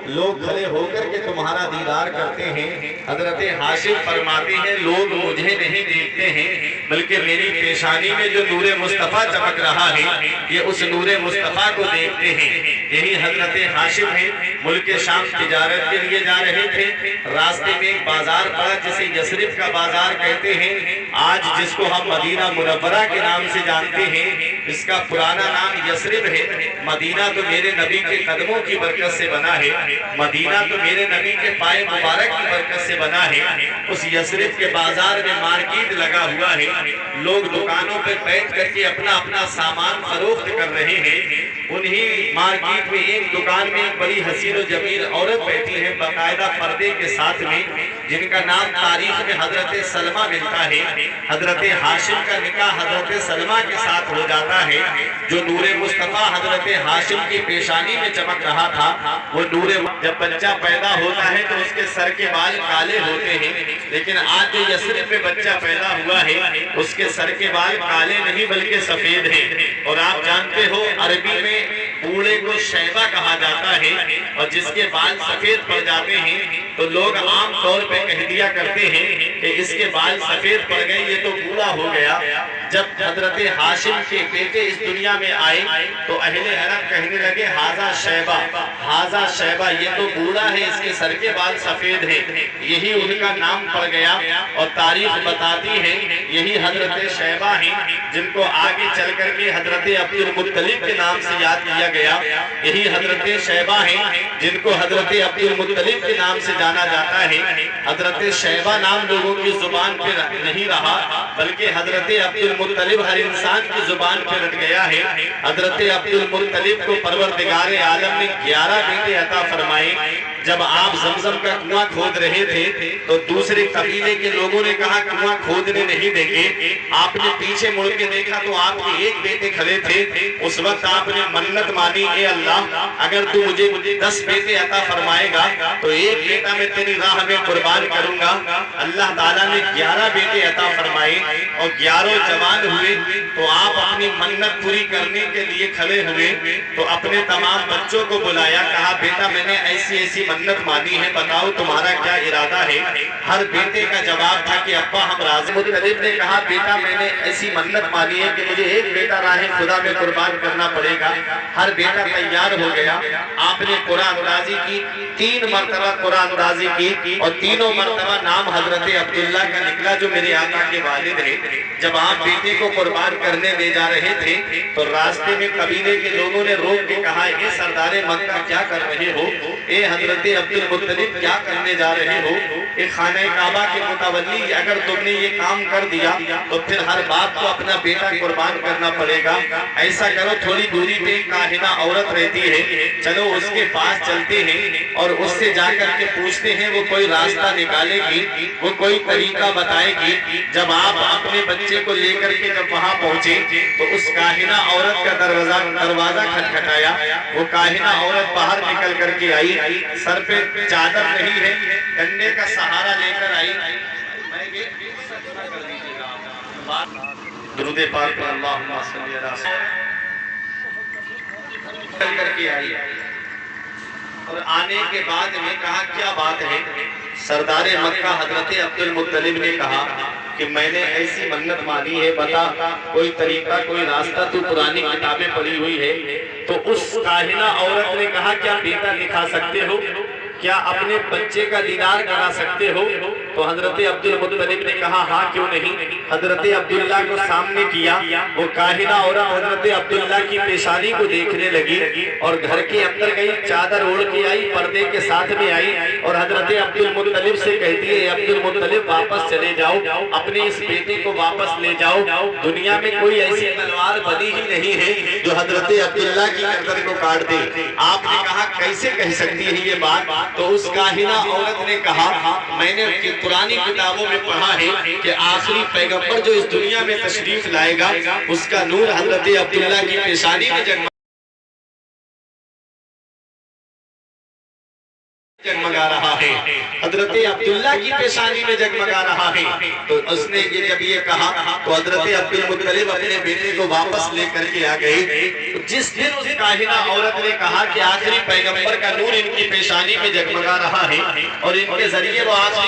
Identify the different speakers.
Speaker 1: लोग खड़े होकर के तुम्हारा दीदार करते हैं। हजरत हाशिम फरमाते हैं लोग मुझे नहीं देखते हैं बल्कि मेरी पेशानी में जो नूरे मुस्तफ़ा चमक रहा है ये उस नूरे मुस्तफ़ा को देखते हैं। यही हजरत हाशिम है। मुल्क शाम तिजारत के लिए जा रहे थे, रास्ते में एक बाजार पड़ा जिसे यसरिब का बाजार कहते हैं। आज जिसको हम मदीना मुनव्वरा के नाम से जानते हैं, इसका पुराना नाम यसरिब है। मदीना तो मेरे नबी के कदमों की बरकत से बना है, मदीना तो मेरे नबी के पाए मुबारक की बरकत से बना है। उस यसरिब के बाजार में मार्केट लगा हुआ है, लोग दुकानों पर बैठ करके अपना अपना सामान फरोख्त कर रहे हैं। उन्हीं मार्केट में एक दुकान में एक बड़ी हसीन और जमील औरत बैठी है बाकायदा पर्दे के साथ में, जिनका नाम तारीख में हजरत सलमा मिलता है। हजरत हाशिम का निकाह हजरत सलमा के साथ हो जाता है। जो नूरे मुस्तफ़ा हजरत हाशिम की पेशानी में चमक रहा था वो नूरे, जब बच्चा पैदा होता है तो उसके सर के बाल काले होते हैं, लेकिन आज जो यसरिब में बच्चा पैदा हुआ है उसके सर के बाल काले नहीं बल्कि सफेद है। और आप जानते हो अरबी में बूढ़े को शैबा कहा जाता है, और जिसके बाल सफेद पड़ जाते हैं तो लोग आम तौर पे कह दिया करते हैं कि इसके बाल सफेद पड़ गए, ये तो बूढ़ा हो गया। जब हजरत हाशिम के बेटे इस दुनिया में आए तो अहले अरब कहने लगे हाजा शैबा, हाजा शैबा, ये तो बूढ़ा है, इसके सर के बाल सफेद हैं। यही उनका नाम पड़ गया। और तारीख बताती है यही हजरत शैबा हैं जिनको आगे चल करके हजरत अब्दुल मुत्तलिब के नाम से याद किया गया। यही हजरत शैबा हैं जिनको हजरत अब्दुल मुत्तलिब के नाम से जाना जाता है। हजरत शैबा नाम लोगों की जुबान पे नहीं रहा बल्कि हजरत अब्दुल मुत्तलिब हर इंसान की जुबान पे रट गया है। हजरत अब्दुल मुत्तलिब को परवरदिगार आलम ने 11 बेटे अता फरमाए। जब आप जमजम का कुआं खोद रहे थे तो दूसरे कबीले के लोगों ने कहा कुआं खोदने नहीं देंगे। आपने पीछे मुड़ के देखा तो आपके एक बेटे खड़े थे। उस वक्त आपने मन्नत मानी, ए अल्लाह अगर तू मुझे 10 बेटे अता फरमाएगा तो एक बेटा मैं तेरी राह में कुर्बान करूंगा। अल्लाह ताला ने 11 बेटे अता फरमाए और 11 जवान हुए। तो आप अपनी मन्नत पूरी करने के लिए खड़े हुए तो अपने तमाम बच्चों को बुलाया, कहा बेटा मैंने ऐसी ऐसी मन्नत मानी है, बताओ तुम्हारा क्या इरादा है। हर बेटे का जवाब था कि अब्बा हम राज़ी। मुत्तलिब ने कहा बेटा मैंने ऐसी मन्नत मानी है कि मुझे एक बेटा राह खुदा में कुर्बान करना पड़ेगा। हर बेटा तैयार हो गया। आपने कुरान अंदाजी की, 3 मरतबा कुरान अंदाजी की और तीनों मरतबा नाम हजरत अब्दुल्ला का निकला जो मेरे आका के वालिद है। जब आप बेटे को कुर्बान करने ले जा रहे थे तो रास्ते में कबीले के लोगों ने रोक के कहा, ए सरदारे मक्का क्या कर रहे हो, ए हजरत अब्दुल मुत्तलिब क्या करने जा रहे हो, ए खाने काबा के मुतवल्ली अगर तुमने ये काम कर दिया तो फिर हर बाप को अपना बेटा कुर्बान करना पड़ेगा। ऐसा करो थोड़ी दूरी पे काहिना औरत रहती है, चलो उसके पास चलते हैं और उससे जाकर के पूछते हैं वो कोई रास्ता निकालेगी, वो कोई तरीका बताएगी। जब आप अपने बच्चे को लेकर के जब वहां पहुंचे तो उस काहिना औरत का दरवाजा खटखटाया। वो काहिना औरत बाहर निकल करके आई, सर पे चादर नहीं है, डंडे का सहारा लेकर आई। दुरूद पाक पर अल्लाहुम्मा सल्ली अला करके आई और आने के बाद में कहा क्या बात है। सरदारे मक्का हजरत अब्दुल मुत्तलिब ने कहा कि मैंने ऐसी मन्नत मानी है, बता कोई तरीका कोई रास्ता, तू पुरानी किताबें पढ़ी हुई है। तो उस काहिना औरत ने कहा क्या बेटा दिखा सकते हो, क्या अपने बच्चे का दीदार करा सकते हो। तो हजरत अब्दुल मुत्तलिब ने कहा हाँ क्यों नहीं। हजरत अब्दुल्ला को सामने किया, वो काहिना औरत हजरत अब्दुल्ला की पेशानी को देखने लगी और घर के अंदर गई, चादर ओढ़ के आई, पर्दे के साथ में आई और हजरत अब्दुल मुत्तलिब से कहती है अब्दुल मुत्तलिब वापस चले जाओ, अपने इस बेटे को वापस ले जाओ। दुनिया में कोई ऐसी तलवार बनी ही नहीं है जो हजरत अब्दुल्ला की गर्दन को काट दे। आपने कहा कैसे कह सकती है ये बात। तो उस काहिना औरत ने कहा मैंने पुरानी किताबों में पढ़ा है कि आखिरी पैगंबर जो इस दुनिया में तशरीफ लाएगा उसका नूर हजरत अब्दुल्ला की पेशानी में जगमगा। जगमगा रहा है, हजरत अब्दुल्ला की पेशानी में जगमगा रहा है। तो उसने ये जब ये कहा तो हजरत अब्दुल मुत्तलिब अपने बेटे को वापस लेकर के आ गए। तो जिस दिन उस काहिना औरत ने कहा कि आखिरी पैगंबर का नूर इनकी पेशानी में जगमगा रहा है और इनके जरिए वो आखिरी